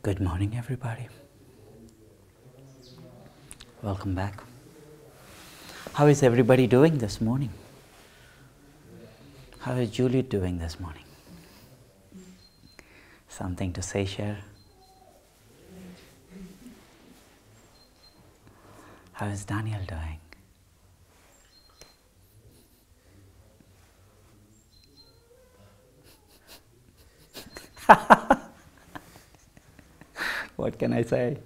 Good morning, everybody. Welcome back. How is everybody doing this morning? How is Juliet doing this morning? Something to say, share? How is Daniel doing? What can I say?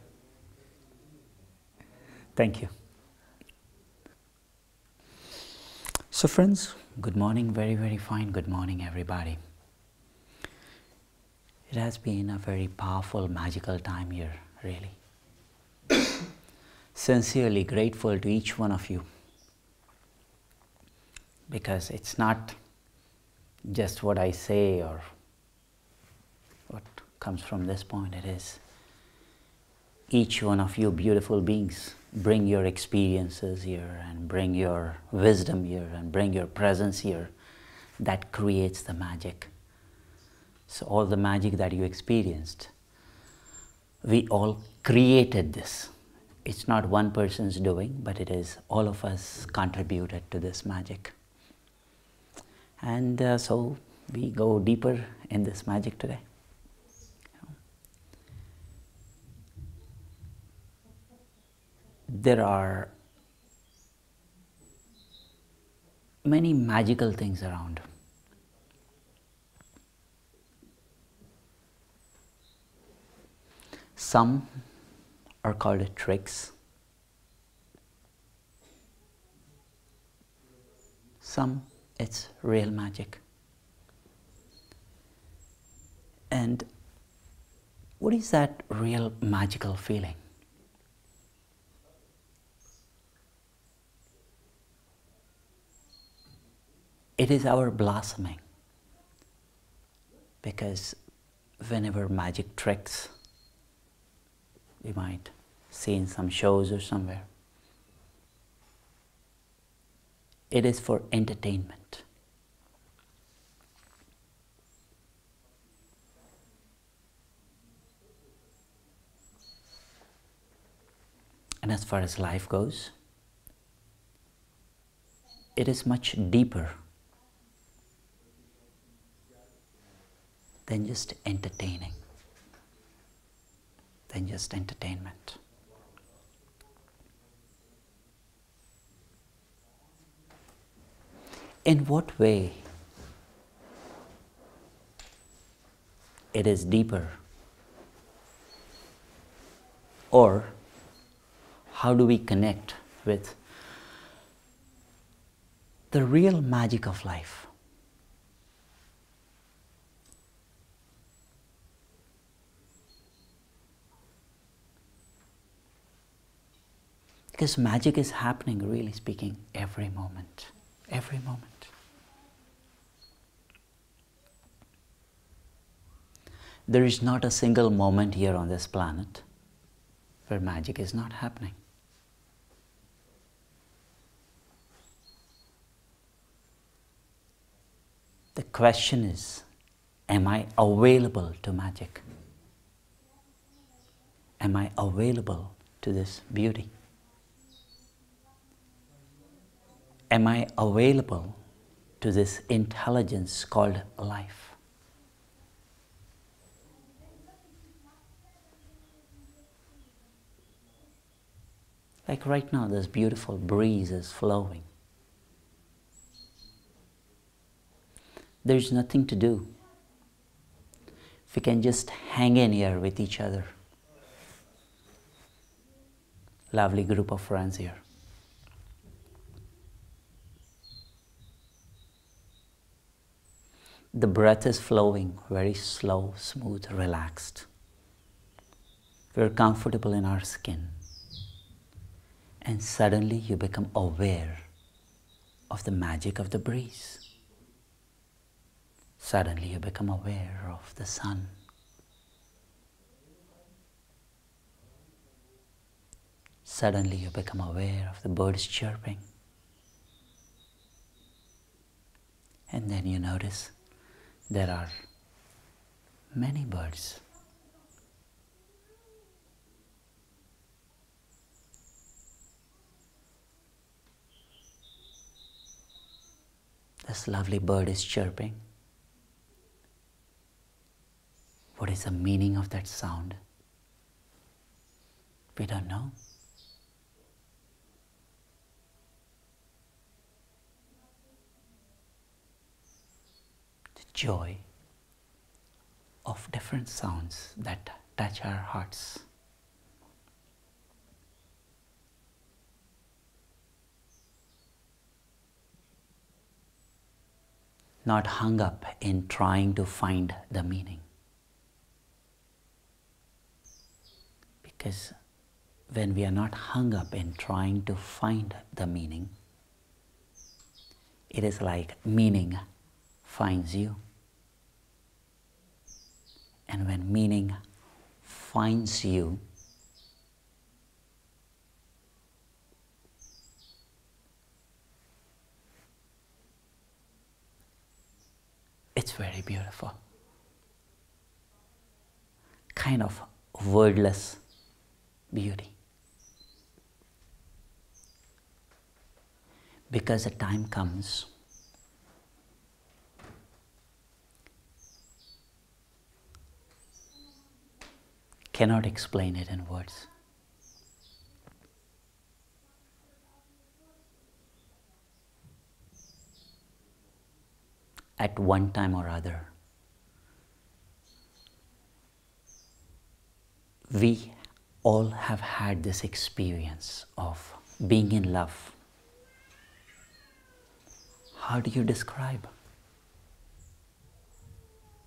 Thank you. So friends, good morning, very, very fine. Good morning, everybody. It has been a very powerful, magical time here, really. Sincerely grateful to each one of you, because it's not just what I say or what comes from this point. It is each one of you beautiful beings bring your experiences here and bring your wisdom here and bring your presence here. That creates the magic. So all the magic that you experienced, we all created this. It's not one person's doing, but it is all of us contributed to this magic. And so we go deeper in this magic today. There are many magical things around. Some are called tricks. Some it's real magic. And what is that real magical feeling? It is our blossoming, because whenever magic tricks we might see in some shows or somewhere, it is for entertainment. And as far as life goes, it is much deeper than just entertaining, than just entertainment. In what way it is deeper? Or how do we connect with the real magic of life? Because magic is happening, really speaking, every moment. Every moment. There is not a single moment here on this planet where magic is not happening. The question is, am I available to magic? Am I available to this beauty? Am I available to this intelligence called life? Like right now, this beautiful breeze is flowing. There's nothing to do. We can just hang in here with each other. Lovely group of friends here. The breath is flowing very slow, smooth, relaxed. We're comfortable in our skin. And suddenly you become aware of the magic of the breeze. Suddenly you become aware of the sun. Suddenly you become aware of the birds chirping. And then you notice there are many birds This lovely bird is chirping. What is the meaning of that sound? We don't know. The joy of different sounds that touch our hearts. Not hung up in trying to find the meaning. Because when we are not hung up in trying to find the meaning, it is like meaning finds you. And when meaning finds you, it's very beautiful. Kind of wordless beauty. Because the time comes cannot explain it in words. At one time or other, we all have had this experience of being in love. How do you describe?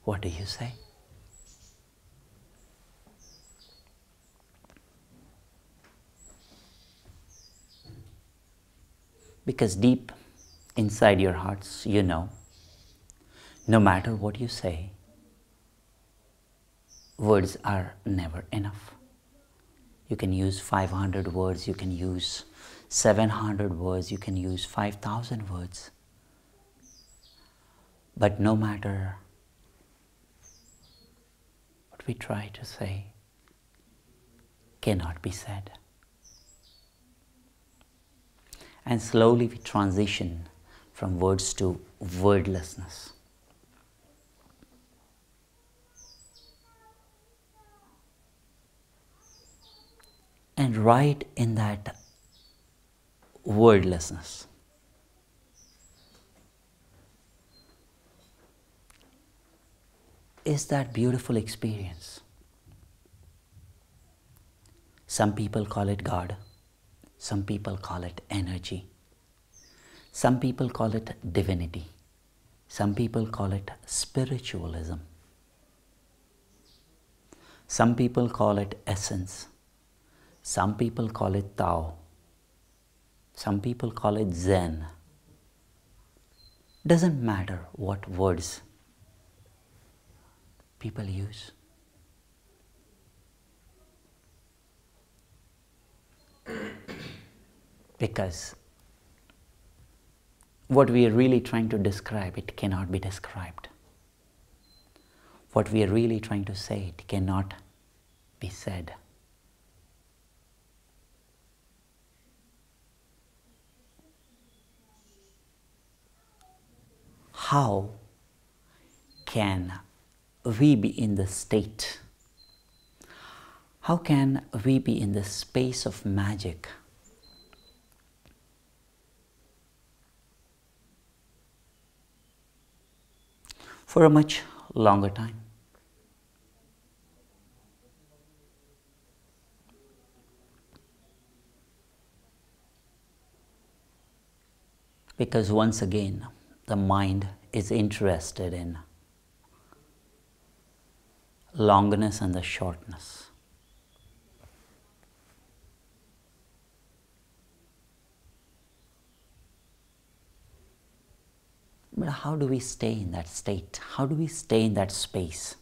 What do you say? Because deep inside your hearts, you know, no matter what you say, words are never enough. You can use 500 words, you can use 700 words, you can use 5,000 words. But no matter what we try to say, cannot be said. And slowly we transition from words to wordlessness. And right in that wordlessness, is that beautiful experience. Some people call it God. Some people call it energy. Some people call it divinity. Some people call it spiritualism. Some people call it essence. Some people call it Tao. Some people call it Zen. Doesn't matter what words people use. Because what we are really trying to describe, it cannot be described. What we are really trying to say, it cannot be said. How can we be in the state? How can we be in the space of magic? For a much longer time. Because once again, the mind is interested in longness and the shortness. But how do we stay in that state? How do we stay in that space?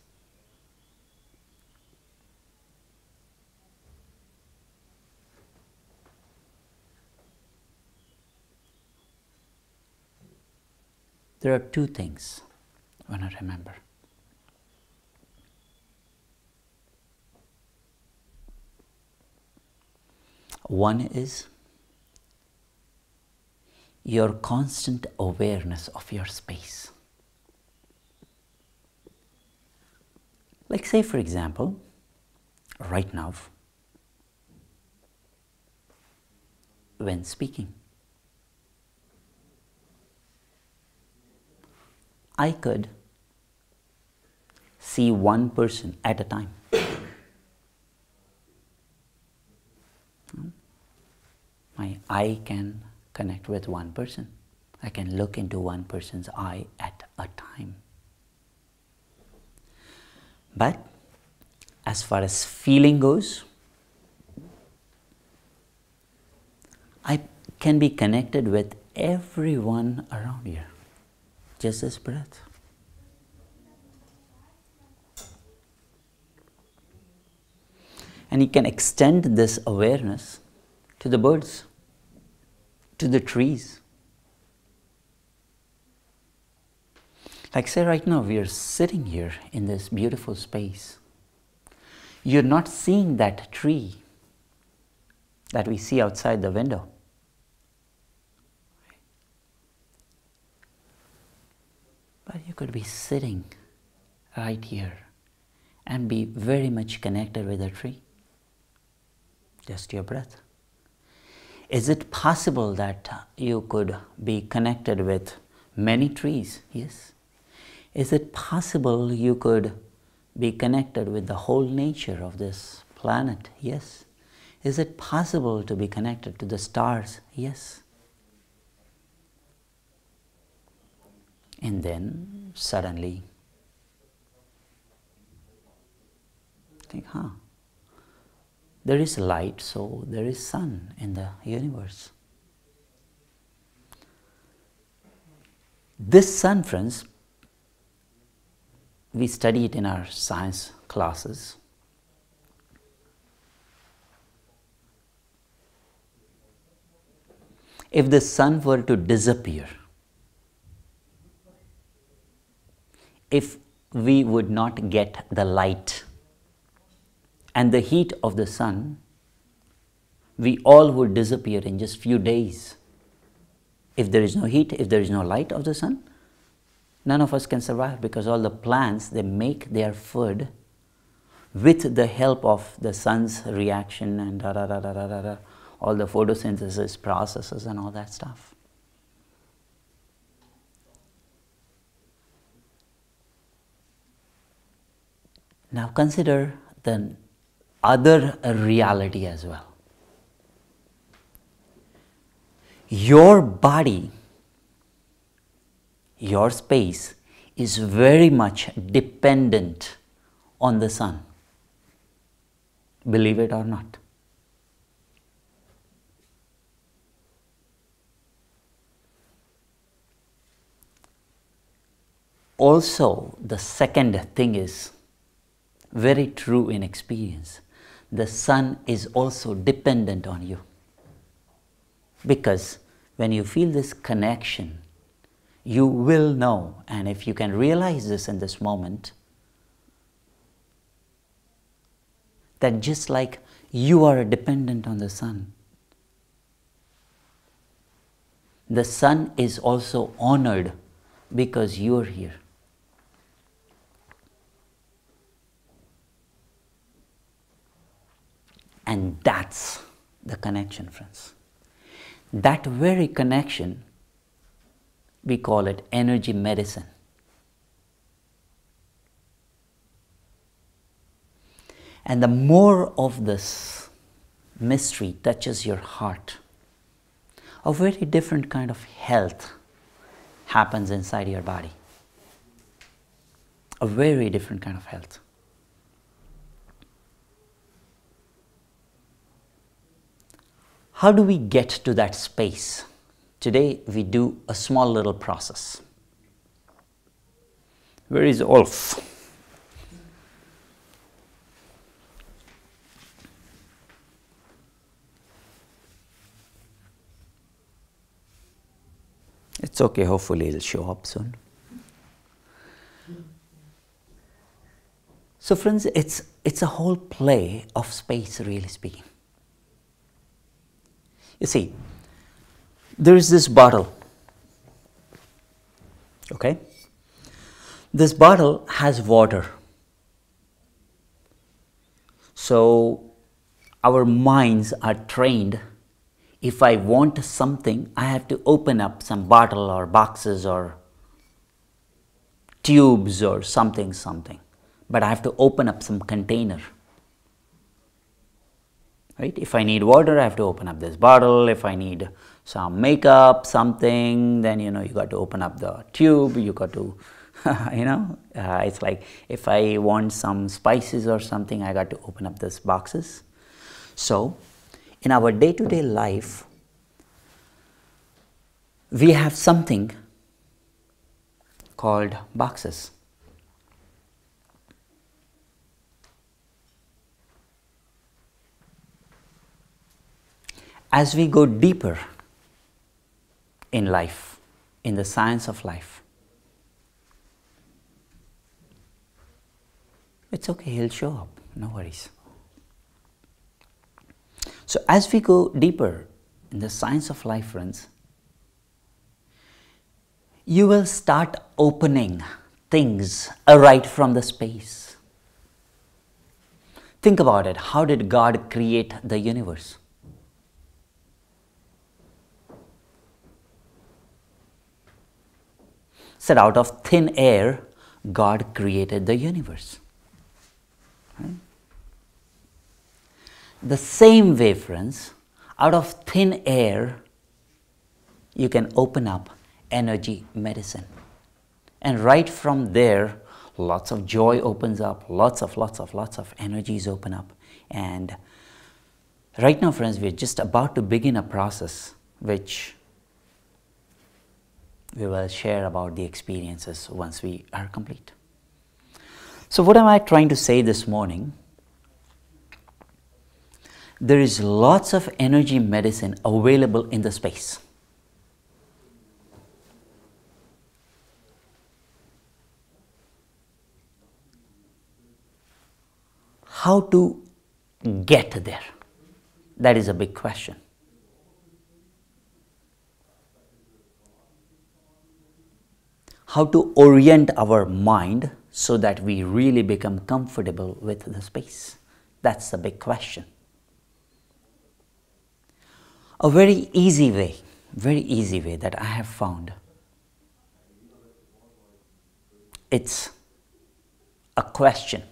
There are two things I want to remember. One is your constant awareness of your space. Like say for example, right now, when speaking, I could see one person at a time. My eye can connect with one person. I can look into one person's eye at a time. But as far as feeling goes, I can be connected with everyone around here. Just this breath. And you can extend this awareness to the birds, to the trees. Like say right now, we are sitting here in this beautiful space. You're not seeing that tree that we see outside the window. But you could be sitting right here and be very much connected with the tree. Just your breath. Is it possible that you could be connected with many trees? Yes. Is it possible you could be connected with the whole nature of this planet? Yes. Is it possible to be connected to the stars? Yes. And then suddenly think, there is light, so there is sun in the universe. This sun, friends, we study it in our science classes. If the sun were to disappear, if we would not get the light and the heat of the sun, we all would disappear in just few days. If there is no heat, if there is no light of the sun, none of us can survive, because all the plants, they make their food with the help of the sun's reaction and all the photosynthesis processes and all that stuff. Now consider the other reality as well. Your body, your space is very much dependent on the sun. Believe it or not. Also, the second thing is very true in experience. The sun is also dependent on you. Because when you feel this connection, you will know, and if you can realize this in this moment, that just like you are dependent on the sun is also honored because you are here. And that's the connection, friends. That very connection, we call it energy medicine. And the more of this mystery touches your heart, a very different kind of health happens inside your body. A very different kind of health. How do we get to that space? Today we do a small little process. Where is Ulf? It's okay, hopefully he'll show up soon. So friends, it's a whole play of space, really speaking. You see, There is this bottle. Okay? This bottle has water. So our minds are trained. If I want something, I have to open up some bottle or boxes or tubes or something. But I have to open up some container. Right? If I need water, I have to open up this bottle. If I need some makeup, something, then you got to open up the tube. You got to, it's like if I want some spices or something, I got to open up these boxes. So, in our day-to-day life, we have something called boxes. As we go deeper in life, in the science of life, it's okay, he'll show up, no worries. So as we go deeper in the science of life, friends, you will start opening things right from the space. Think about it. How did God create the universe? Said out of thin air, God created the universe. Right? The same way, friends, out of thin air, you can open up energy medicine. And right from there, lots of joy opens up, lots of energies open up. And right now, friends, we're just about to begin a process which we will share about the experiences once we are complete. So what am I trying to say this morning? There is lots of energy medicine available in the space. How to get there? That is a big question. How to orient our mind so that we really become comfortable with the space? That's the big question. A very easy way that I have found, it's a question.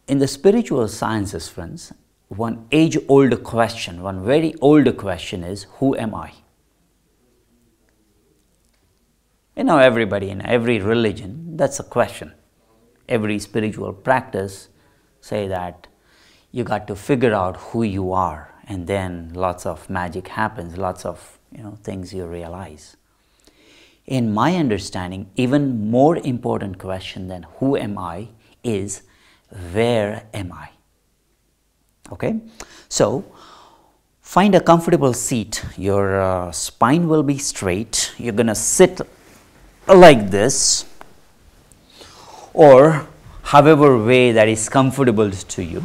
In the spiritual sciences, friends, one age-old question, one very old question is, who am I? Everybody in every religion, that's a question. Every spiritual practice say that you got to figure out who you are, and then lots of magic happens, lots of things you realize. In my understanding, even more important question than who am I is where am I? Okay, so find a comfortable seat. Your spine will be straight. You're gonna sit like this, or however way that is comfortable to you.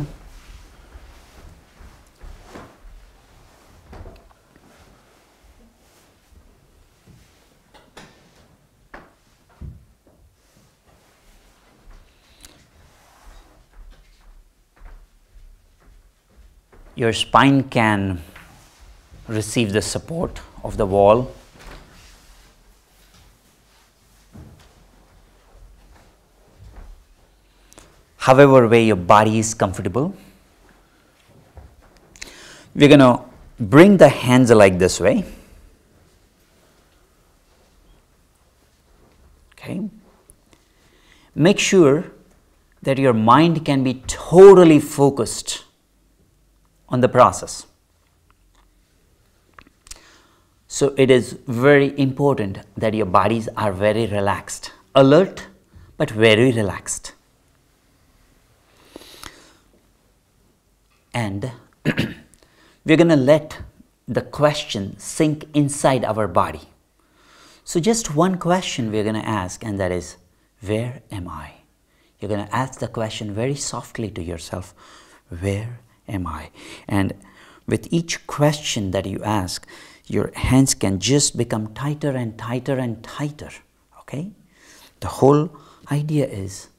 Your spine can receive the support of the wall. However way your body is comfortable. We're going to bring the hands like this way. Okay. Make sure that your mind can be totally focused on the process. So it is very important that your bodies are very relaxed, alert but very relaxed. And we're going to let the question sink inside our body. So just one question we're going to ask, and that is, where am I? You're going to ask the question very softly to yourself, where am I? And with each question that you ask, your hands can just become tighter and tighter and tighter, okay? The whole idea is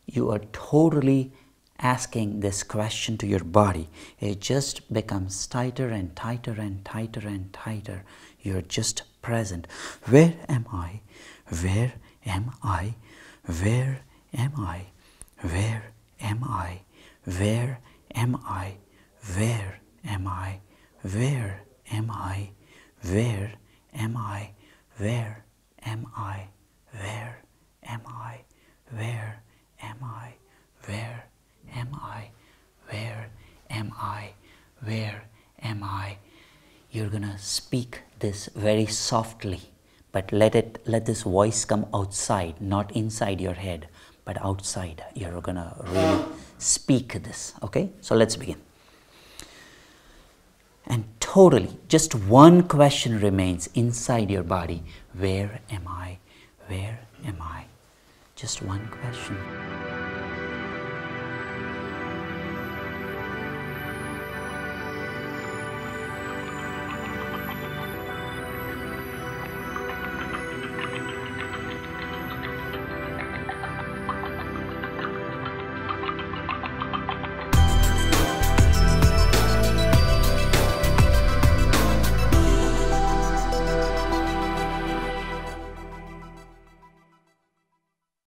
you are totally asking this question to your body. It just becomes tighter and tighter and tighter and tighter. You're just present. Where am I? Where am I? Where am I? Where am I? Where am I? Where am I? Where am I? Where am I? Where am I? Where am I? Where am I? Where am I? Where am I? Where am I? You're gonna speak this very softly, but let this voice come outside, not inside your head, but outside. You're gonna really speak this, okay? So let's begin. And totally, just one question remains inside your body. Where am I? Where am I? Just one question.